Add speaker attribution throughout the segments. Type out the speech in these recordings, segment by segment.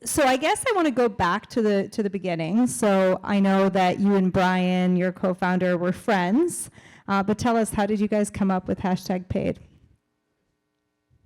Speaker 1: So I guess I want to go back to the beginning. So I know that you and Brian, your co-founder, were friends. But tell us, how did you guys come up with hashtag paid?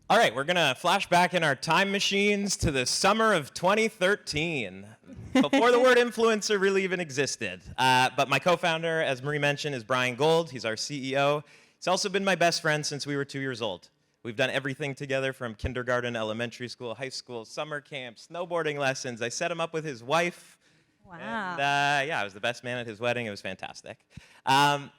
Speaker 2: All right, we're going to flash back in our time machines to the summer of 2013, before the word influencer really even existed. But my co-founder, as Marie mentioned, is Brian Gold. He's our CEO. He's also been my best friend since we were 2 years old. We've done everything together from kindergarten, elementary school, high school, summer camp, snowboarding lessons. I set him up with his wife.
Speaker 1: Wow.
Speaker 2: And yeah, I was the best man at his wedding. It was fantastic.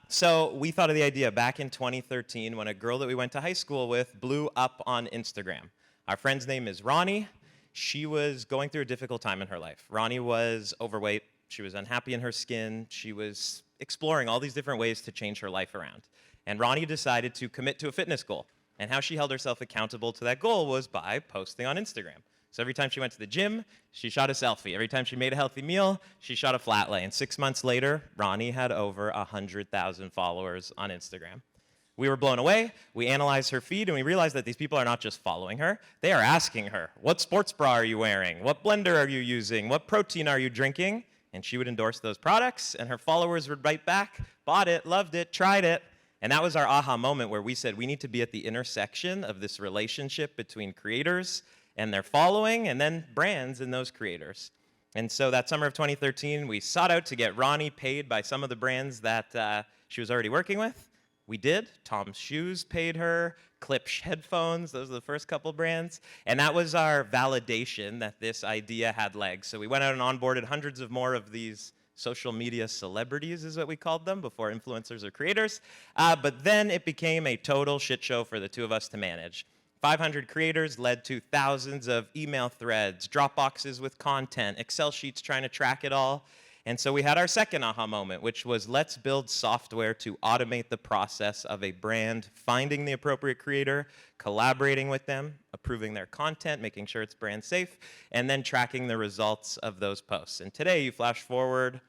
Speaker 2: So we thought of the idea back in 2013 when a girl that we went to high school with blew up on Instagram. Our friend's name is Ronnie. She was going through a difficult time in her life. Ronnie was overweight. She was unhappy in her skin. She was exploring all these different ways to change her life around. And Ronnie decided to commit to a fitness goal. And how she held herself accountable to that goal was by posting on Instagram. So every time she went to the gym, she shot a selfie. Every time she made a healthy meal, she shot a flat lay. And 6 months later, Ronnie had over 100,000 followers on Instagram. We were blown away. We analyzed her feed, and we realized that these people are not just following her. They are asking her, what sports bra are you wearing? What blender are you using? What protein are you drinking? And she would endorse those products, and her followers would write back, bought it, loved it, tried it. And that was our aha moment where we said we need to be at the intersection of this relationship between creators and their following, and then brands and those creators. And so that summer of 2013, we sought out to get Ronnie paid by some of the brands that she was already working with. We did. Tom's Shoes paid her, Klipsch headphones, those are the first couple brands. And that was our validation that this idea had legs. So we went out and onboarded hundreds of more of these social media celebrities, is what we called them, before influencers or creators. But then it became a total shit show for the two of us to manage. 500 creators led to thousands of email threads, Dropboxes with content, Excel sheets trying to track it all. And so we had our second aha moment, which was let's build software to automate the process of a brand finding the appropriate creator, collaborating with them, approving their content, making sure it's brand safe, and then tracking the results of those posts. And today, you flash forward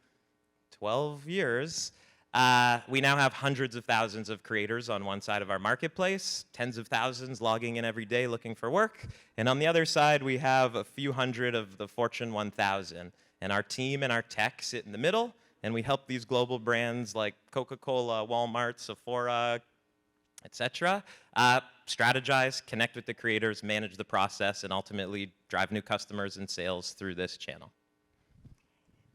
Speaker 2: 12 years, we now have hundreds of thousands of creators on one side of our marketplace, tens of thousands logging in every day looking for work. And on the other side, we have a few hundred of the Fortune 1000. And our team and our tech sit in the middle, and we help these global brands like Coca-Cola, Walmart, Sephora, etc., strategize, connect with the creators, manage the process, and ultimately drive new customers and sales through this channel.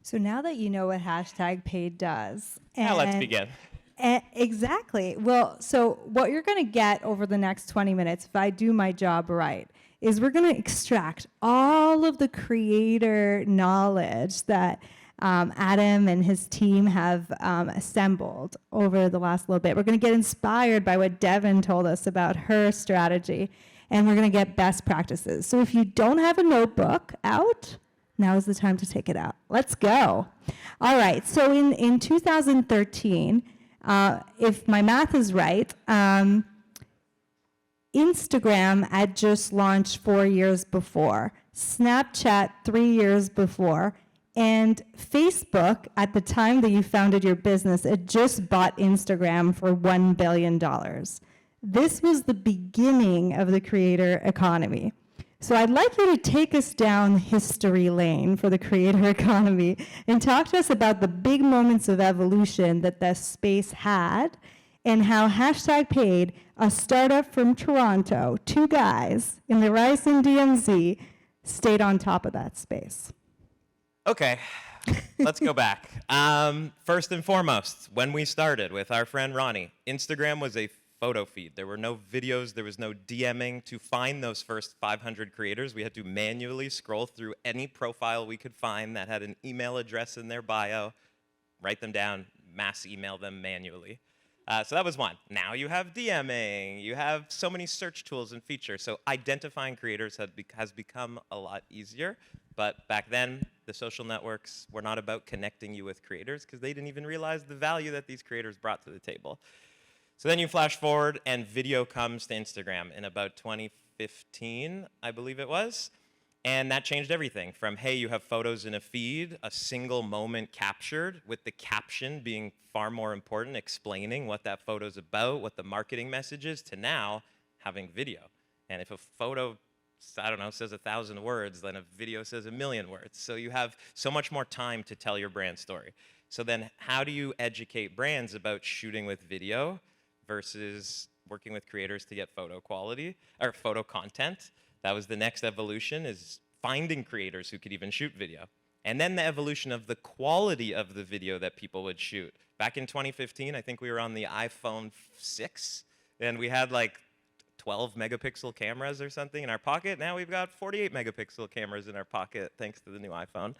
Speaker 1: So now that you know what hashtag paid does.
Speaker 2: Now let's begin.
Speaker 1: Exactly. Well, so what you're going to get over the next 20 minutes, if I do my job right, is we're going to extract all of the creator knowledge that Adam and his team have assembled over the last little bit. We're going to get inspired by what Devin told us about her strategy, and we're going to get best practices. So if you don't have a notebook out, now is the time to take it out. Let's go. All right, so in 2013, if my math is right, Instagram had just launched 4 years before, Snapchat 3 years before, and Facebook, at the time that you founded your business, it just bought Instagram for $1 billion. This was the beginning of the creator economy. So I'd like you to take us down history lane for the creator economy and talk to us about the big moments of evolution that this space had and how hashtag paid, a startup from Toronto, two guys in the Ryerson DMZ, stayed on top of that space.
Speaker 2: Okay, let's go back. First and foremost, when we started with our friend Ronnie, Instagram was a photo feed. There were no videos, there was no DMing. To find those first 500 creators, we had to manually scroll through any profile we could find that had an email address in their bio, write them down, mass email them manually. So that was one. Now you have DMing, you have so many search tools and features, so identifying creators has become a lot easier. But back then, the social networks were not about connecting you with creators because they didn't even realize the value that these creators brought to the table. So then you flash forward, and video comes to Instagram in about 2015, I believe it was. And that changed everything from, hey, you have photos in a feed, a single moment captured, with the caption being far more important, explaining what that photo's about, what the marketing message is, to now having video. And if a photo I don't know, says 1,000 words than a video says 1,000,000 words. So you have so much more time to tell your brand story. So then how do you educate brands about shooting with video versus working with creators to get photo quality or photo content? That was the next evolution, is finding creators who could even shoot video. And then the evolution of the quality of the video that people would shoot. Back in 2015, I think we were on the iPhone 6, and we had like 12 megapixel cameras or something in our pocket. Now we've got 48 megapixel cameras in our pocket thanks to the new iPhone.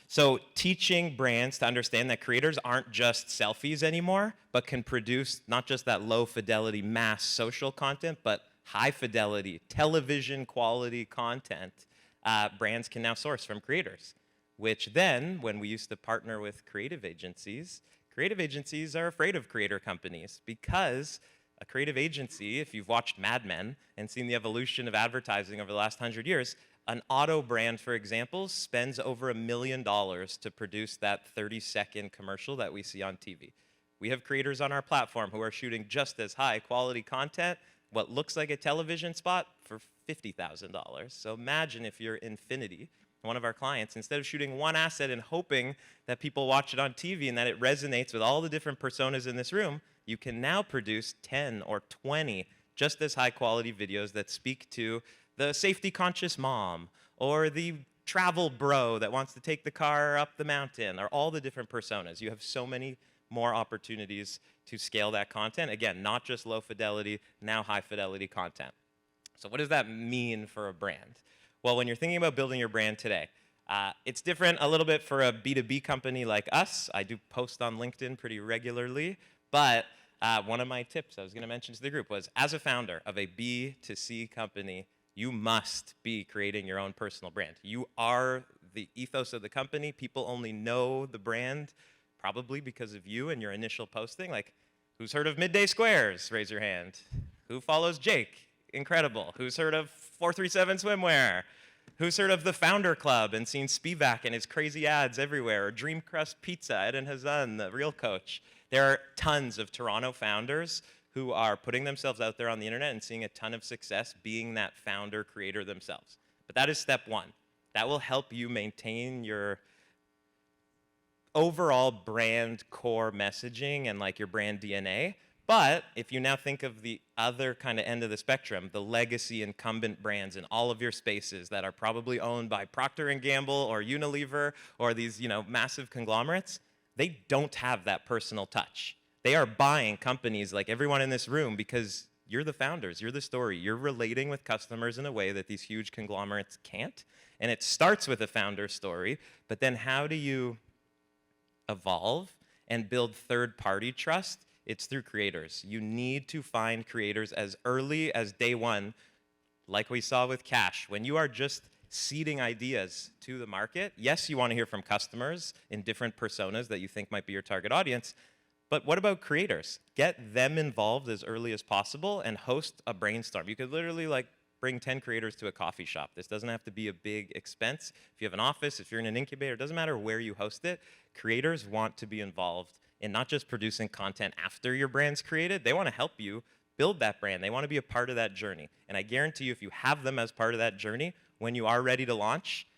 Speaker 2: So teaching brands to understand that creators aren't just selfies anymore, but can produce not just that low fidelity mass social content, but high fidelity television quality content brands can now source from creators. Which then, when we used to partner with creative agencies are afraid of creator companies because a creative agency, if you've watched Mad Men and seen the evolution of advertising over the last 100 years, an auto brand, for example, spends over $1 million to produce that 30-second commercial that we see on TV. We have creators on our platform who are shooting just as high quality content, what looks like a television spot, for $50,000. So imagine if you're Infinity, one of our clients, instead of shooting one asset and hoping that people watch it on TV and that it resonates with all the different personas in this room, you can now produce 10 or 20 just as high quality videos that speak to the safety conscious mom or the travel bro that wants to take the car up the mountain, or all the different personas. You have so many more opportunities to scale that content. Again, not just low fidelity, now high fidelity content. So what does that mean for a brand? Well, when you're thinking about building your brand today, it's different a little bit for a B2B company like us. I do post on LinkedIn pretty regularly, but one of my tips I was going to mention to the group was, as a founder of a B2C company, you must be creating your own personal brand. You are the ethos of the company. People only know the brand probably because of you and your initial posting. Like, who's heard of Midday Squares? Raise your hand. Who follows Jake? Incredible. Who's heard of 437 Swimwear? Who's heard of the Founder Club and seen Spivak and his crazy ads everywhere? Or Dream Crust Pizza, Eden Hazan, the real coach. There are tons of Toronto founders who are putting themselves out there on the internet and seeing a ton of success being that founder creator themselves. But that is step one. That will help you maintain your overall brand core messaging and like your brand DNA. But if you now think of the other kind of end of the spectrum, the legacy incumbent brands in all of your spaces that are probably owned by Procter & Gamble or Unilever or these, massive conglomerates, they don't have that personal touch. They are buying companies like everyone in this room because you're the founders, you're the story, you're relating with customers in a way that these huge conglomerates can't. And it starts with a founder story, but then how do you evolve and build third-party trust? It's through creators. You need to find creators as early as day one, like we saw with Cash. When you are just seeding ideas to the market, yes, you want to hear from customers in different personas that you think might be your target audience, but what about creators? Get them involved as early as possible and host a brainstorm. You could literally bring 10 creators to a coffee shop. This doesn't have to be a big expense. If you have an office, if you're in an incubator, it doesn't matter where you host it. Creators want to be involved in not just producing content after your brand's created. They want to help you build that brand. They want to be a part of that journey. And I guarantee you, if you have them as part of that journey, when you are ready to launch,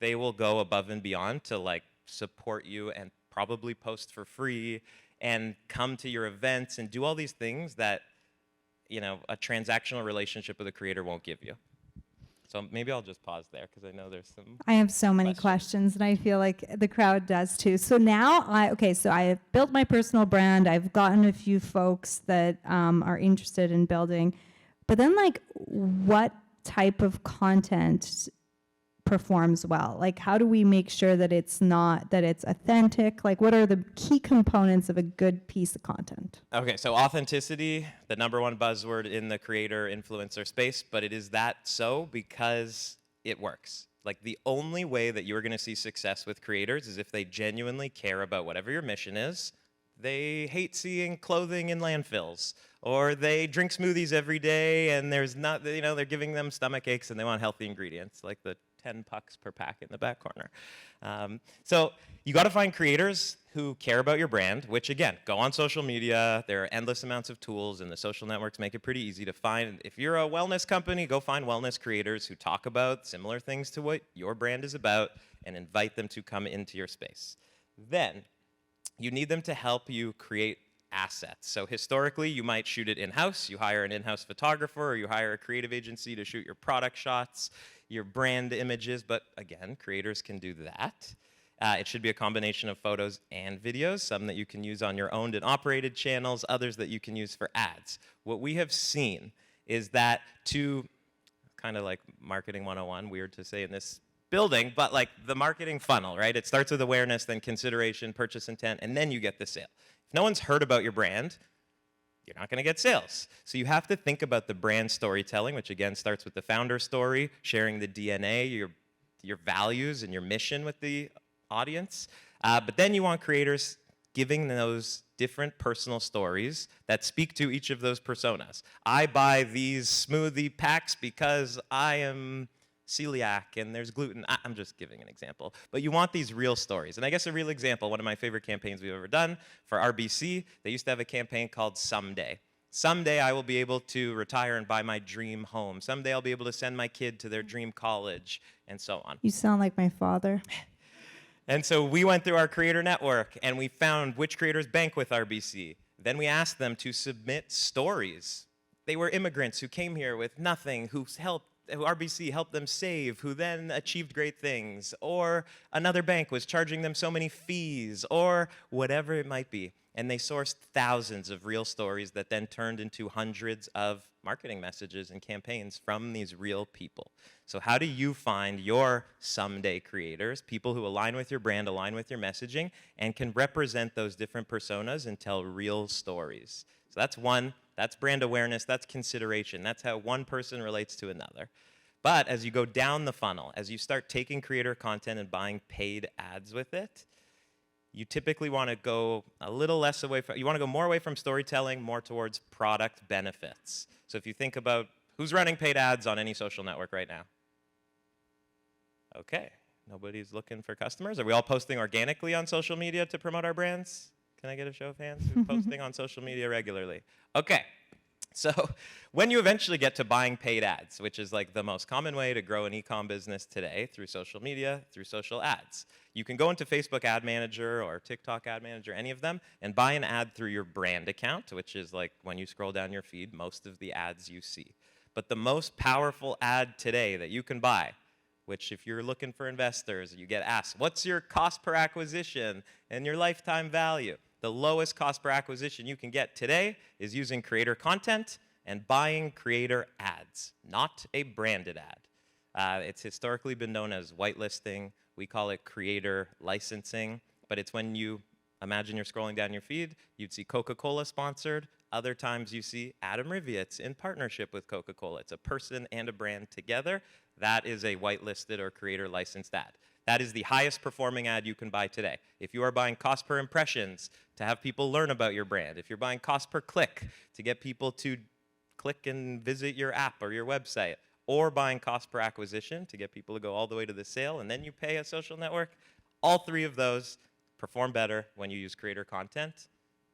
Speaker 2: they will go above and beyond to support you and probably post for free and come to your events and do all these things that a transactional relationship with a creator won't give you. So maybe I'll just pause there because I know there's some.
Speaker 1: I have so many questions, and I feel like the crowd does too. So now, so I have built my personal brand. I've gotten a few folks that are interested in building, but then what type of content performs well? How do we make sure that it's authentic? What are the key components of a good piece of content?
Speaker 2: Okay, so authenticity, the number one buzzword in the creator influencer space, but it is that so because it works. The only way that you're going to see success with creators is if they genuinely care about whatever your mission is. They hate seeing clothing in landfills, or they drink smoothies every day and there's not, they're giving them stomach aches and they want healthy ingredients, like the 10 pucks per pack in the back corner. So you got to find creators who care about your brand, which again, go on social media. There are endless amounts of tools, and the social networks make it pretty easy to find. If you're a wellness company, go find wellness creators who talk about similar things to what your brand is about and invite them to come into your space. Then you need them to help you create assets. So historically, you might shoot it in-house. You hire an in-house photographer, or you hire a creative agency to shoot your product shots, your brand images, but again, creators can do that. It should be a combination of photos and videos, some that you can use on your owned and operated channels, others that you can use for ads. What we have seen is that to, kind of like marketing 101, weird to say in this building, but like the marketing funnel, right? It starts with awareness, then consideration, purchase intent, and then you get the sale. If no one's heard about your brand, you're not going to get sales. So you have to think about the brand storytelling, which again starts with the founder story, sharing the DNA, your values, and your mission with the audience. But then you want creators giving those different personal stories that speak to each of those personas. I buy these smoothie packs because I am celiac and there's gluten. I'm just giving an example. But you want these real stories. And I guess a real example, one of my favorite campaigns we've ever done for RBC, they used to have a campaign called Someday. Someday I will be able to retire and buy my dream home. Someday I'll be able to send my kid to their dream college, and so on.
Speaker 1: You sound like my father.
Speaker 2: And so we went through our creator network and we found which creators bank with RBC. Then we asked them to submit stories. They were immigrants who came here with nothing, who RBC helped them save, who then achieved great things, or another bank was charging them so many fees, or whatever it might be. And they sourced thousands of real stories that then turned into hundreds of marketing messages and campaigns from these real people. So how do you find your someday creators, people who align with your brand, align with your messaging, and can represent those different personas and tell real stories? So that's one. That's brand awareness, that's consideration. That's how one person relates to another. But as you go down the funnel, as you start taking creator content and buying paid ads with it, you typically want to go a little less away from, you want to go more away from storytelling, more towards product benefits. So if you think about who's running paid ads on any social network right now? Okay, nobody's looking for customers. Are we all posting organically on social media to promote our brands? Can I get a show of hands? Who's posting on social media regularly? Okay, so when you eventually get to buying paid ads, which is like the most common way to grow an e-com business today, through social media, through social ads, you can go into Facebook Ad Manager or TikTok Ad Manager, any of them, and buy an ad through your brand account, which is like when you scroll down your feed, most of the ads you see. But the most powerful ad today that you can buy, which if you're looking for investors, you get asked, what's your cost per acquisition and your lifetime value? The lowest cost per acquisition you can get today is using creator content and buying creator ads, not a branded ad. It's historically been known as whitelisting. We call it creator licensing, but it's when you imagine you're scrolling down your feed, you'd see Coca-Cola sponsored. Other times you see Adam Riviett's in partnership with Coca-Cola. It's a person and a brand together. That is a whitelisted or creator licensed ad. That is the highest performing ad you can buy today. If you are buying cost per impressions to have people learn about your brand, if you're buying cost per click to get people to click and visit your app or your website, or buying cost per acquisition to get people to go all the way to the sale and then you pay a social network, all three of those perform better when you use creator content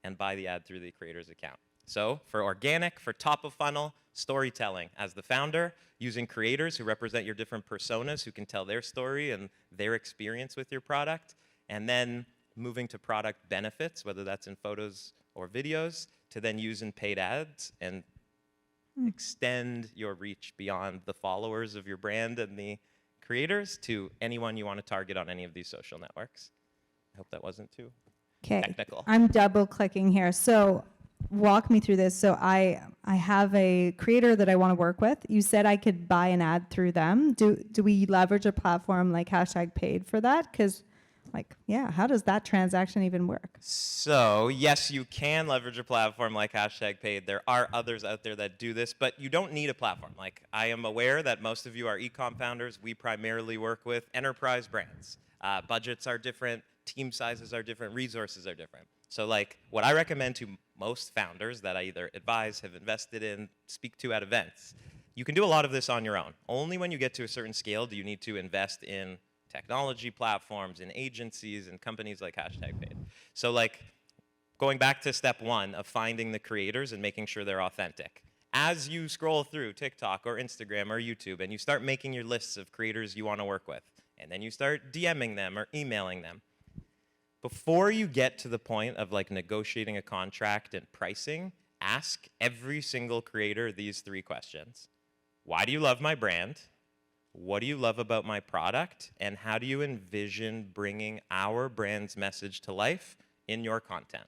Speaker 2: and buy the ad through the creator's account. So for organic, for top of funnel, storytelling as the founder, using creators who represent your different personas who can tell their story and their experience with your product, and then moving to product benefits, whether that's in photos or videos, to then use in paid ads and extend your reach beyond the followers of your brand and the creators to anyone you want to target on any of these social networks. I hope that wasn't too technical.
Speaker 1: I'm double clicking here. So walk me through this. So I have a creator that I want to work with. You said I could buy an ad through them. Do we leverage a platform like #paid for that? Because how does that transaction even work?
Speaker 2: So yes, you can leverage a platform like #paid. There are others out there that do this, but you don't need a platform. Like, I am aware that most of you are e-com founders. We primarily work with enterprise brands. Budgets are different, team sizes are different, resources are different. So like what I recommend to most founders that I either advise, have invested in, speak to at events, you can do a lot of this on your own. Only when you get to a certain scale do you need to invest in technology platforms, in agencies, and companies like #paid. So like going back to step one of finding the creators and making sure they're authentic. As you scroll through TikTok or Instagram or YouTube and you start making your lists of creators you want to work with, and then you start DMing them or emailing them, before you get to the point of like negotiating a contract and pricing, ask every single creator these 3 questions. Why do you love my brand? What do you love about my product? And how do you envision bringing our brand's message to life in your content?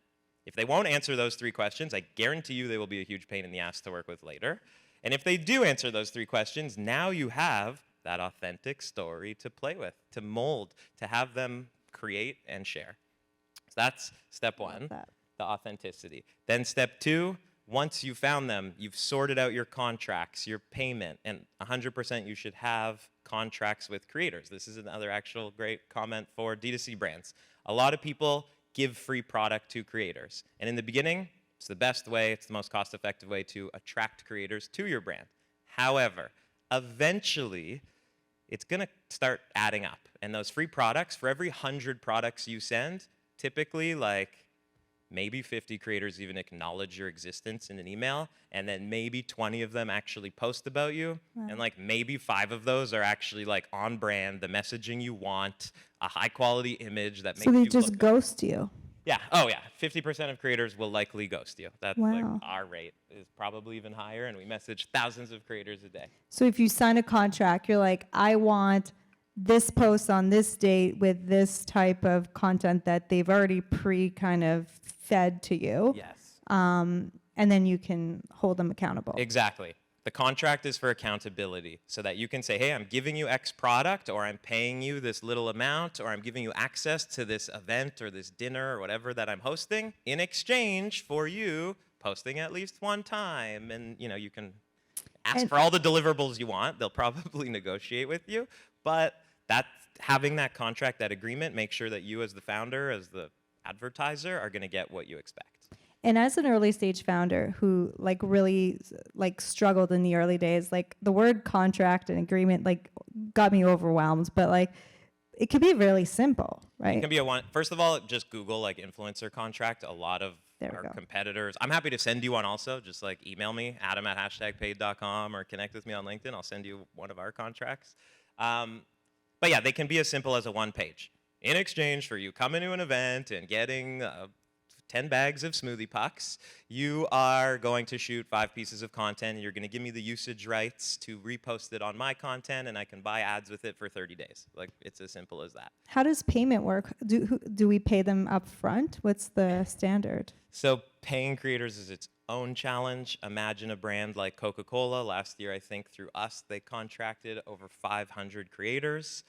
Speaker 2: If they won't answer those 3 questions, I guarantee you they will be a huge pain in the ass to work with later. And if they do answer those 3 questions, now you have that authentic story to play with, to mold, to have them create and share. So that's step one, the authenticity. Then step 2, once you found them, you've sorted out your contracts, your payment, and 100% you should have contracts with creators. This is another actual great comment for D2C brands. A lot of people give free product to creators. And in the beginning, it's the best way, it's the most cost-effective way to attract creators to your brand. However, eventually, it's gonna start adding up. And those free products, for every 100 products you send, typically like maybe 50 creators even acknowledge your existence in an email, and then maybe 20 of them actually post about you, and like maybe 5 of those are actually like on brand, the messaging you want, a high quality image that makes
Speaker 1: So
Speaker 2: you
Speaker 1: they just
Speaker 2: look
Speaker 1: ghost you.
Speaker 2: Yeah, oh yeah, 50% of creators will likely ghost you. That's like
Speaker 1: Wow.
Speaker 2: our rate is probably even higher, and we message thousands of creators a day.
Speaker 1: So if you sign a contract, you're like, I want this post on this date with this type of content that they've already kind of fed to you.
Speaker 2: Yes.
Speaker 1: And then you can hold them accountable.
Speaker 2: Exactly. The contract is for accountability so that you can say, hey, I'm giving you X product, or I'm paying you this little amount, or I'm giving you access to this event or this dinner or whatever that I'm hosting in exchange for you posting at least one time. And you can ask for all the deliverables you want. They'll probably negotiate with you, but having that contract, that agreement, make sure that you as the founder, as the advertiser, are going to get what you expect.
Speaker 1: And as an early stage founder who like really like struggled in the early days, like the word contract and agreement like got me overwhelmed, but like it can be really simple, right?
Speaker 2: It can be first of all, just Google like influencer contract. A lot of our competitors, I'm happy to send you one also. Just like email me, adam@#paid.com, or connect with me on LinkedIn. I'll send you one of our contracts. But yeah, they can be as simple as a 1-page. In exchange for you coming to an event and getting 10 bags of smoothie pucks, you are going to shoot 5 pieces of content, and you're going to give me the usage rights to repost it on my content, and I can buy ads with it for 30 days. Like, it's as simple as that.
Speaker 1: How does payment work? Do we pay them up front? What's the standard?
Speaker 2: So paying creators is its own challenge. Imagine a brand like Coca-Cola. Last year, I think through us, they contracted over 500 creators.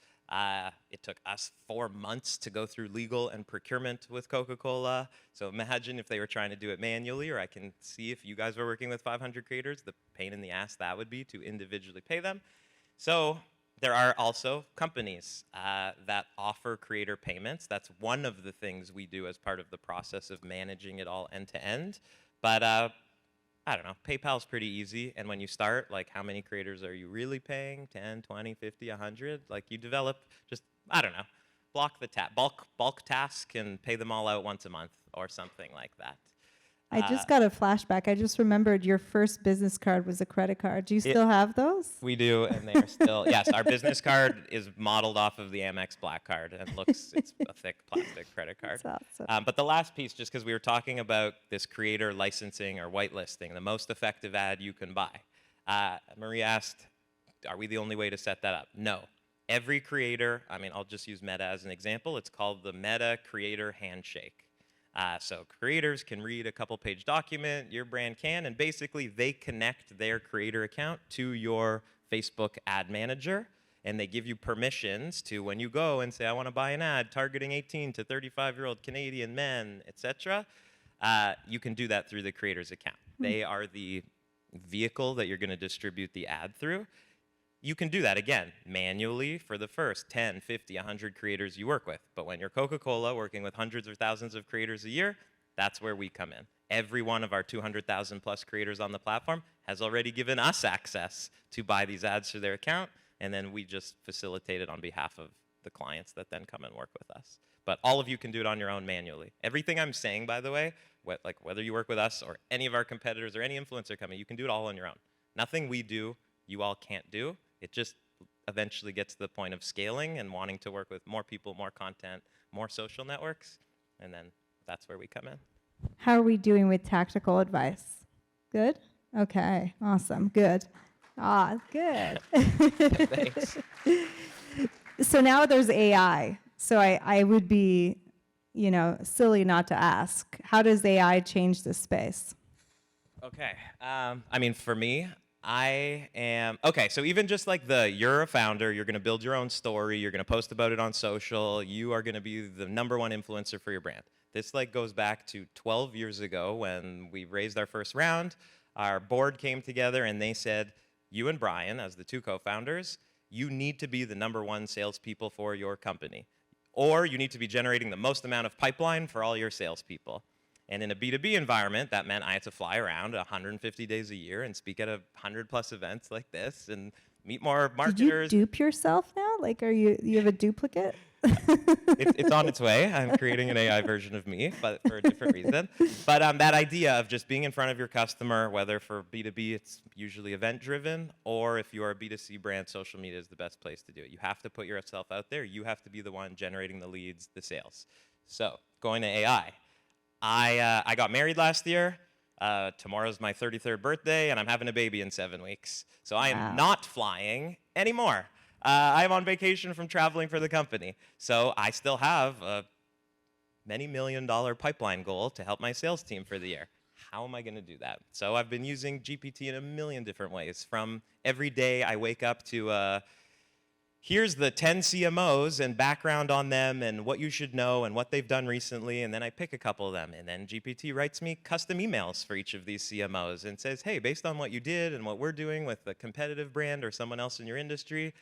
Speaker 2: It took us 4 months to go through legal and procurement with Coca-Cola. So imagine if they were trying to do it manually, or I can see if you guys were working with 500 creators, the pain in the ass that would be to individually pay them. So there are also companies that offer creator payments. That's one of the things we do as part of the process of managing it all end to end. But I don't know, PayPal's pretty easy, and when you start, like, how many creators are you really paying? 10, 20, 50, 100? Like, you develop just, I don't know, bulk task and pay them all out once a month or something like that.
Speaker 1: I just got a flashback. I just remembered your first business card was a credit card. Do you still have those?
Speaker 2: We do, and they are still, yes, our business card is modeled off of the Amex Black Card and it's a thick plastic credit card.
Speaker 1: That's awesome.
Speaker 2: But the last piece, just because we were talking about this creator licensing or whitelisting, the most effective ad you can buy. Marie asked, are we the only way to set that up? No. Every creator, I mean, I'll just use Meta as an example. It's called the Meta Creator Handshake. So creators can read a couple-page document, your brand can, and basically they connect their creator account to your Facebook ad manager, and they give you permissions to, when you go and say, I want to buy an ad targeting 18 to 35-year-old Canadian men, etc., you can do that through the creator's account. They are the vehicle that you're going to distribute the ad through. You can do that, again, manually for the first 10, 50, 100 creators you work with. But when you're Coca-Cola working with hundreds or thousands of creators a year, That's where we come in. Every one of our 200,000 plus creators on the platform has already given us access to buy these ads through their account, and then we just facilitate it on behalf of the clients that then come and work with us. But all of you can do it on your own manually. Everything I'm saying, by the way, like whether you work with us or any of our competitors or any influencer coming, you can do it all on your own. Nothing we do, you all can't do. It just eventually gets to the point of scaling and wanting to work with more people, more content, more social networks, and then that's where we come in.
Speaker 1: How are we doing with tactical advice? Good? Okay, awesome, good. Good.
Speaker 2: Thanks.
Speaker 1: So now there's AI. So I would be, silly not to ask, how does AI change this space?
Speaker 2: Okay. For me, so even just like you're a founder, you're going to build your own story, you're going to post about it on social, you are going to be the #1 influencer for your brand. This goes back to 12 years ago when we raised our first round. Our board came together and they said, you and Brian, as the 2 co-founders, you need to be the #1 salespeople for your company. Or you need to be generating the most amount of pipeline for all your salespeople. And in a B2B environment, that meant I had to fly around 150 days a year and speak at 100+ events like this and meet more marketers.
Speaker 1: Did you dupe yourself now? Like, you have a duplicate?
Speaker 2: It's on its way. I'm creating an AI version of me, but for a different reason. But that idea of just being in front of your customer, whether for B2B, it's usually event-driven, or if you're a B2C brand, social media is the best place to do it. You have to put yourself out there. You have to be the one generating the leads, the sales. So going to AI. I got married last year. Tomorrow's my 33rd birthday, and I'm having a baby in 7 weeks. So I am not flying anymore. I'm on vacation from traveling for the company. So I still have a many $million-dollar pipeline goal to help my sales team for the year. How am I going to do that? So I've been using GPT in a million different ways. From every day I wake up to here's the 10 CMOs and background on them and what you should know and what they've done recently, and then I pick a couple of them. And then GPT writes me custom emails for each of these CMOs and says, hey, based on what you did and what we're doing with a competitive brand or someone else in your industry,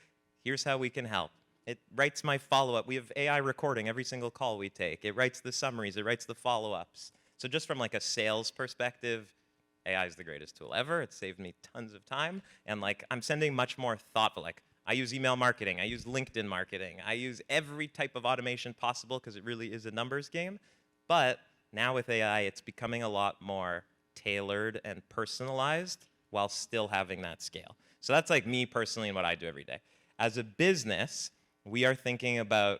Speaker 2: here's how we can help. It writes my follow-up. We have AI recording every single call we take. It writes the summaries. It writes the follow-ups. So just from a sales perspective, AI is the greatest tool ever. It's saved me tons of time. And I'm sending much more thoughtful. I use email marketing. I use LinkedIn marketing. I use every type of automation possible because it really is a numbers game. But now with AI, it's becoming a lot more tailored and personalized while still having that scale. So that's me personally and what I do every day. As a business, we are thinking about,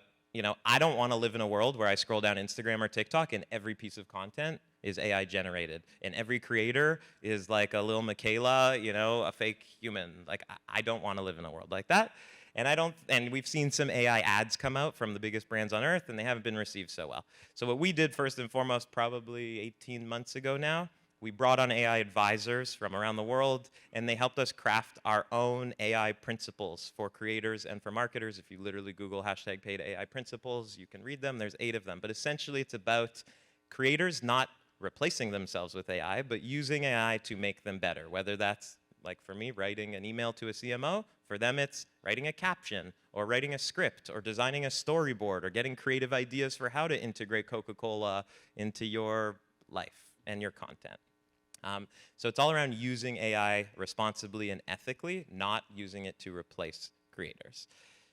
Speaker 2: I don't want to live in a world where I scroll down Instagram or TikTok and every piece of content is AI generated. And every creator is like a little Michaela, a fake human. I don't want to live in a world like that. And we've seen some AI ads come out from the biggest brands on earth and they haven't been received so well. So what we did first and foremost, probably 18 months ago now, we brought on AI advisors from around the world, and they helped us craft our own AI principles for creators and for marketers. If you literally Google #paid AI principles, you can read them. There's 8 of them. But essentially, it's about creators not replacing themselves with AI, but using AI to make them better, whether that's, like for me, writing an email to a CMO. For them, it's writing a caption or writing a script or designing a storyboard or getting creative ideas for how to integrate Coca-Cola into your life and your content. So it's all around using AI responsibly and ethically, not using it to replace creators.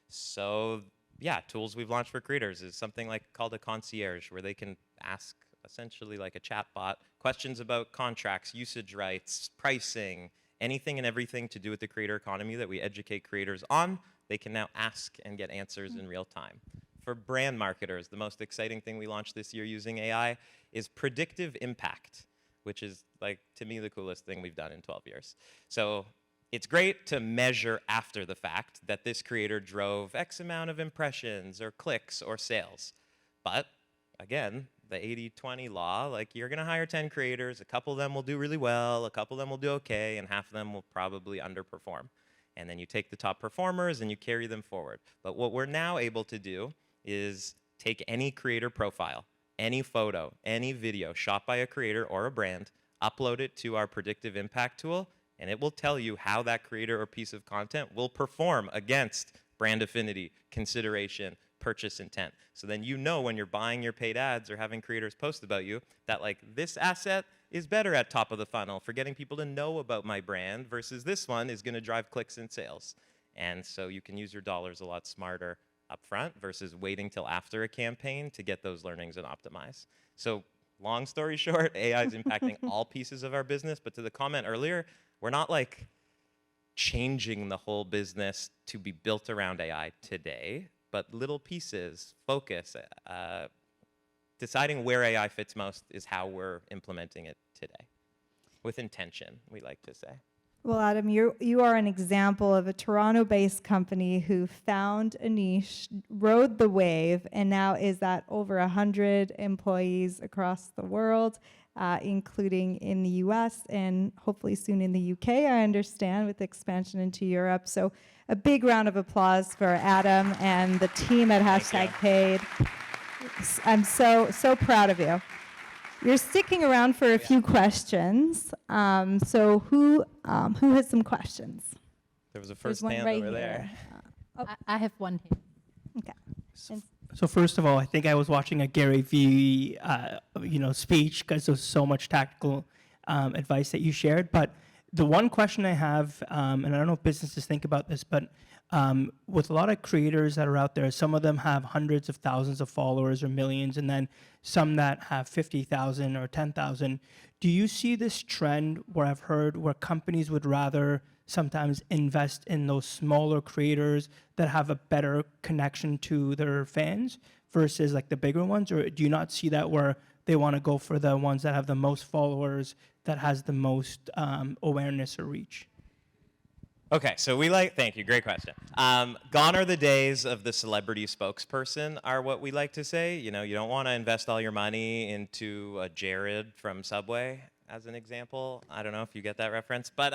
Speaker 2: So yeah, tools we've launched for creators is something called a concierge, where they can ask essentially like a chatbot questions about contracts, usage rights, pricing, anything and everything to do with the creator economy that we educate creators on. They can now ask and get answers in real time. For brand marketers, the most exciting thing we launched this year using AI is predictive impact, which is, to me, the coolest thing we've done in 12 years. So it's great to measure after the fact that this creator drove X amount of impressions or clicks or sales. But again, the 80-20 law, you're going to hire 10 creators, a couple of them will do really well, a couple of them will do okay, and half of them will probably underperform. And then you take the top performers and you carry them forward. But what we're now able to do is take any creator profile, any photo, any video shot by a creator or a brand, upload it to our predictive impact tool, and it will tell you how that creator or piece of content will perform against brand affinity, consideration, purchase intent. So then you know when you're buying your paid ads or having creators post about you that like this asset is better at top of the funnel for getting people to know about my brand versus this one is going to drive clicks and sales. And so you can use your dollars a lot smarter upfront versus waiting till after a campaign to get those learnings and optimize. So long story short, AI is impacting all pieces of our business. But to the comment earlier, we're not like changing the whole business to be built around AI today, but little pieces, focus, deciding where AI fits most is how we're implementing it today. With intention, we like to say.
Speaker 1: Well, Adam, you are an example of a Toronto-based company who found a niche, rode the wave, and now is at over 100 employees across the world, including in the US and hopefully soon in the UK, I understand, with expansion into Europe. So a big round of applause for Adam and the team at #Paid. I'm so proud of you. You're sticking around for a few questions. So who has some questions?
Speaker 2: There was a
Speaker 1: There's
Speaker 2: first
Speaker 1: one
Speaker 2: hand
Speaker 1: right
Speaker 2: over
Speaker 1: here.
Speaker 2: there.
Speaker 3: I have one here.
Speaker 1: Okay.
Speaker 4: So first of all, I think I was watching a Gary Vee, speech because there was so much tactical advice that you shared. But the one question I have, and I don't know if businesses think about this, but with a lot of creators that are out there, some of them have hundreds of thousands of followers or millions, and then some that have 50,000 or 10,000. Do you see this trend where I've heard where companies would rather sometimes invest in those smaller creators that have a better connection to their fans versus like the bigger ones? Or do you not see that where they want to go for the ones that have the most followers, that has the most awareness or reach?
Speaker 2: Okay, so thank you, great question. Gone are the days of the celebrity spokesperson are what we like to say. You know, you don't want to invest all your money into a Jared from Subway, as an example. I don't know if you get that reference, but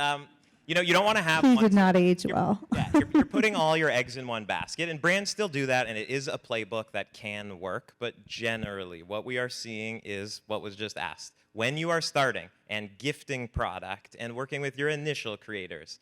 Speaker 2: you don't want to have
Speaker 1: He
Speaker 2: one.
Speaker 1: did not age well.
Speaker 2: Yeah, you're putting all your eggs in one basket, and brands still do that, and it is a playbook that can work, but generally what we are seeing is what was just asked. When you are starting and gifting product and working with your initial creators,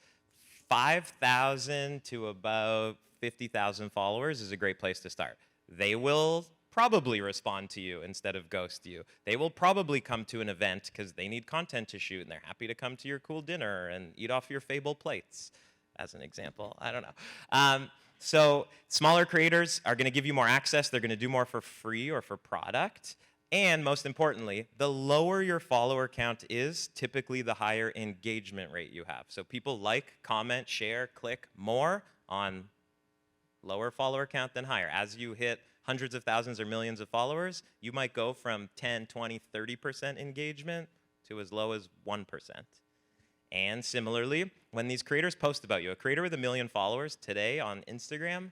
Speaker 2: 5,000 to about 50,000 followers is a great place to start. They will probably respond to you instead of ghost you. They will probably come to an event because they need content to shoot and they're happy to come to your cool dinner and eat off your Fable plates, as an example. I don't know. So smaller creators are going to give you more access. They're going to do more for free or for product. And most importantly, the lower your follower count is, typically the higher engagement rate you have. So people like, comment, share, click more on lower follower count than higher. As you hit hundreds of thousands or millions of followers, you might go from 10, 20, 30% engagement to as low as 1%. And similarly, when these creators post about you, a creator with 1 million followers today on Instagram,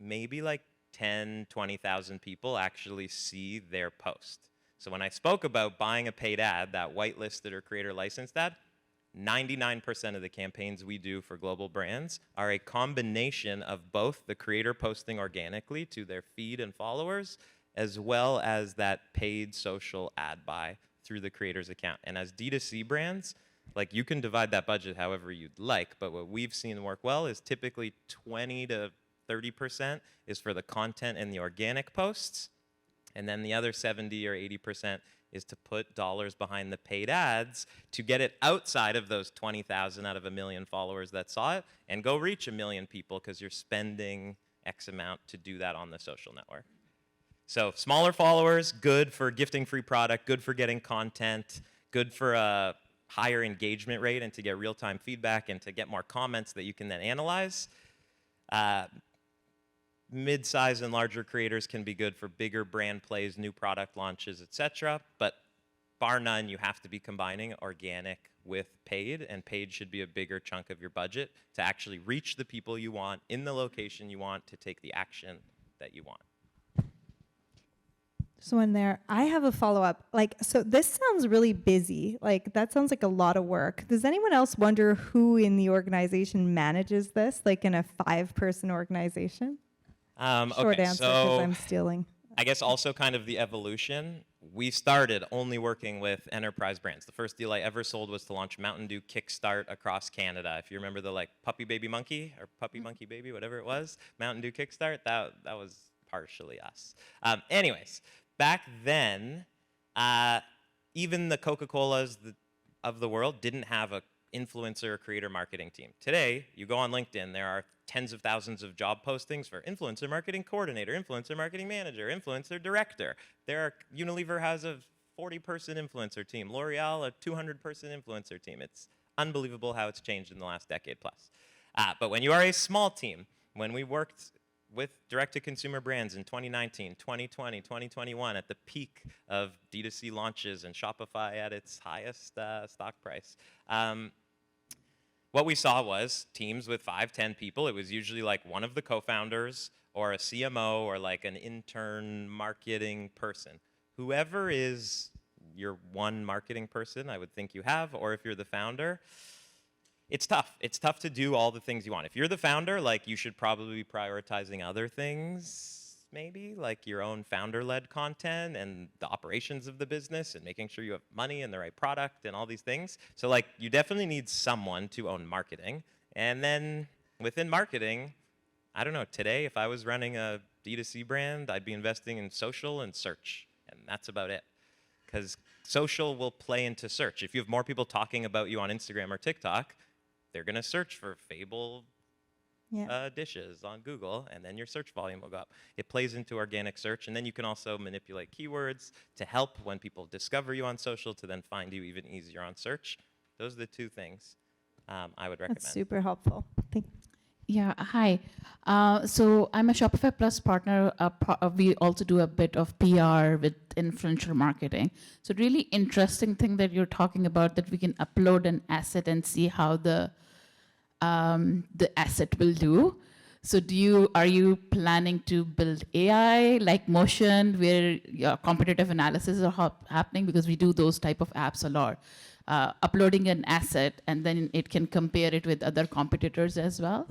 Speaker 2: maybe like 10, 20,000 people actually see their post. So when I spoke about buying a paid ad, that whitelisted or creator licensed ad, 99% of the campaigns we do for global brands are a combination of both the creator posting organically to their feed and followers, as well as that paid social ad buy through the creator's account. And as D2C brands, like you can divide that budget however you'd like, but what we've seen work well is typically 20 to 30% is for the content and the organic posts, and then the other 70 or 80% is to put dollars behind the paid ads to get it outside of those 20,000 out of 1 million followers that saw it and go reach 1 million people because you're spending X amount to do that on the social network. So smaller followers, good for gifting free product, good for getting content, good for a higher engagement rate and to get real-time feedback and to get more comments that you can then analyze. Mid-size and larger creators can be good for bigger brand plays, new product launches, etc. But bar none, you have to be combining organic with paid, and paid should be a bigger chunk of your budget to actually reach the people you want in the location you want to take the action that you want.
Speaker 1: So in there, I have a follow-up. So this sounds really busy. That sounds like a lot of work. Does anyone else wonder who in the organization manages this, in a 5-person organization? Short
Speaker 2: Okay,
Speaker 1: answer,
Speaker 2: so
Speaker 1: because I'm stealing.
Speaker 2: I guess also kind of the evolution. We started only working with enterprise brands. The first deal I ever sold was to launch Mountain Dew Kickstart across Canada. If you remember the Puppy Baby Monkey or Puppy Monkey Baby, whatever it was, Mountain Dew Kickstart, that was partially us. Anyways, back then, even the Coca-Colas of the world didn't have a influencer or creator marketing team. Today, you go on LinkedIn, there are tens of thousands of job postings for influencer marketing coordinator, influencer marketing manager, influencer director. Unilever has a 40-person influencer team. L'Oreal, a 200-person influencer team. It's unbelievable how it's changed in the last decade plus. But when you are a small team, when we worked with direct-to-consumer brands in 2019, 2020, 2021, at the peak of D2C launches and Shopify at its highest stock price, what we saw was teams with 5, 10 people. It was usually like one of the co-founders or a CMO or like an intern marketing person. Whoever is your one marketing person, I would think you have, or if you're the founder, it's tough. It's tough to do all the things you want. If you're the founder, like you should probably be prioritizing other things, maybe like your own founder-led content and the operations of the business and making sure you have money and the right product and all these things. So like you definitely need someone to own marketing. And then within marketing, I don't know, today if I was running a D2C brand, I'd be investing in social and search. And that's about it. Because social will play into search. If you have more people talking about you on Instagram or TikTok, they're going to search for Fable dishes on Google, and then your search volume will go up. It plays into organic search, and then you can also manipulate keywords to help when people discover you on social to then find you even easier on search. Those are the two things I would recommend.
Speaker 1: That's super helpful.
Speaker 5: Yeah, hi. So I'm a Shopify Plus partner. We also do a bit of PR with influencer marketing. So really interesting thing that you're talking about, that we can upload an asset and see how the asset will do. So are you planning to build AI like Motion, where your competitive analysis is happening? Because we do those type of apps a lot. Uploading an asset and then it can compare it with other competitors as well.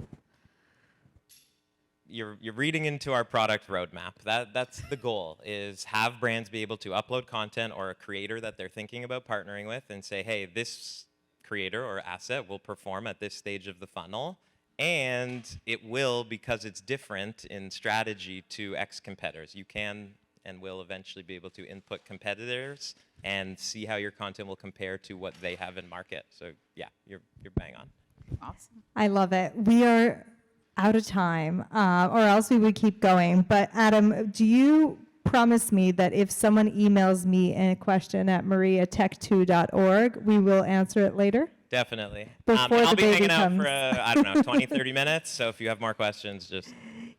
Speaker 2: You're reading into our product roadmap. That's the goal, is have brands be able to upload content or a creator that they're thinking about partnering with and say, hey, this creator or asset will perform at this stage of the funnel, and it will because it's different in strategy to X competitors. You can and will eventually be able to input competitors and see how your content will compare to what they have in market. So yeah, you're bang on.
Speaker 5: Awesome.
Speaker 1: I love it. We are out of time, or else we would keep going. But Adam, do you promise me that if someone emails me a question at maria@tech2.org, we will answer it later?
Speaker 2: Definitely.
Speaker 1: Before
Speaker 2: I'll
Speaker 1: the
Speaker 2: be
Speaker 1: baby
Speaker 2: hanging out
Speaker 1: comes.
Speaker 2: for, I don't know, 20, 30 minutes. So if you have more questions, just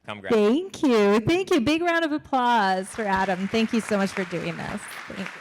Speaker 2: come grab me.
Speaker 1: Thank you. Thank you. Big round of applause for Adam. Thank you so much for doing this. Thank you.